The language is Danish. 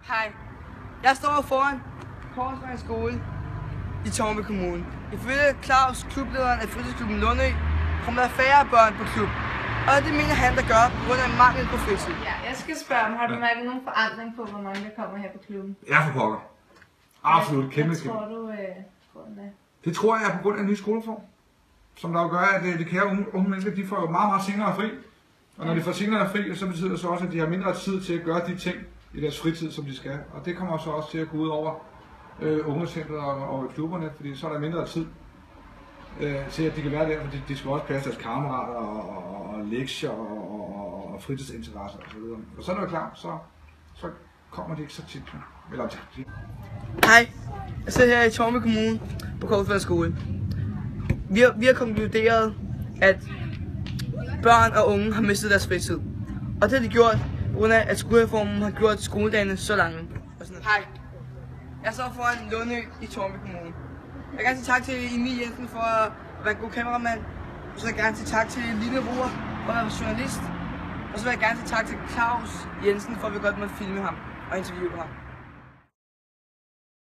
Hej. Jeg står foran Korsvej skole i Tårnby Kommune. Ifølge Claus, klublederen af fritidsklubben Lundø, kommer der færre børn på klub. Og det mener han, der gør på grund af mangel på fritid. Ja, jeg skal spørge dem, har du mærket nogen forandring på, hvor mange der kommer her på klubben? Ja, for pokker. Absolut, kæmpe. Hvad tror du, grunden er? Det tror jeg er på grund af en ny skoleform. Som der jo gør, at de kære unge mennesker, de får jo meget senere fri. Og når de får senere fri, så betyder det så også, at de har mindre tid til at gøre de ting i deres fritid, som de skal. Og det kommer så også til at gå ud over ungecentret og klubberne, fordi så er der mindre tid til, at de kan være der, fordi de skal også passe deres kammerater og lektier og fritidsinteresser osv. Og så er det jo klart, så kommer de ikke så tit. Eller tit. Hej. Jeg sidder her i Tårnby Kommune på Korsvej skole. Vi har konkluderet, at børn og unge har mistet deres fritid. Og det har de gjort, på grund af, at skolereformen har gjort skoledagene så lange. Hej. Jeg står foran Lundø i Tårnby Kommune. Jeg vil gerne sige tak til Emil Jensen for at være en god kameramand. Og så vil jeg gerne sige tak til Line Roer for at være journalist. Og så vil jeg gerne sige tak til Claus Jensen for at vi godt måtte filme ham og interviewe ham.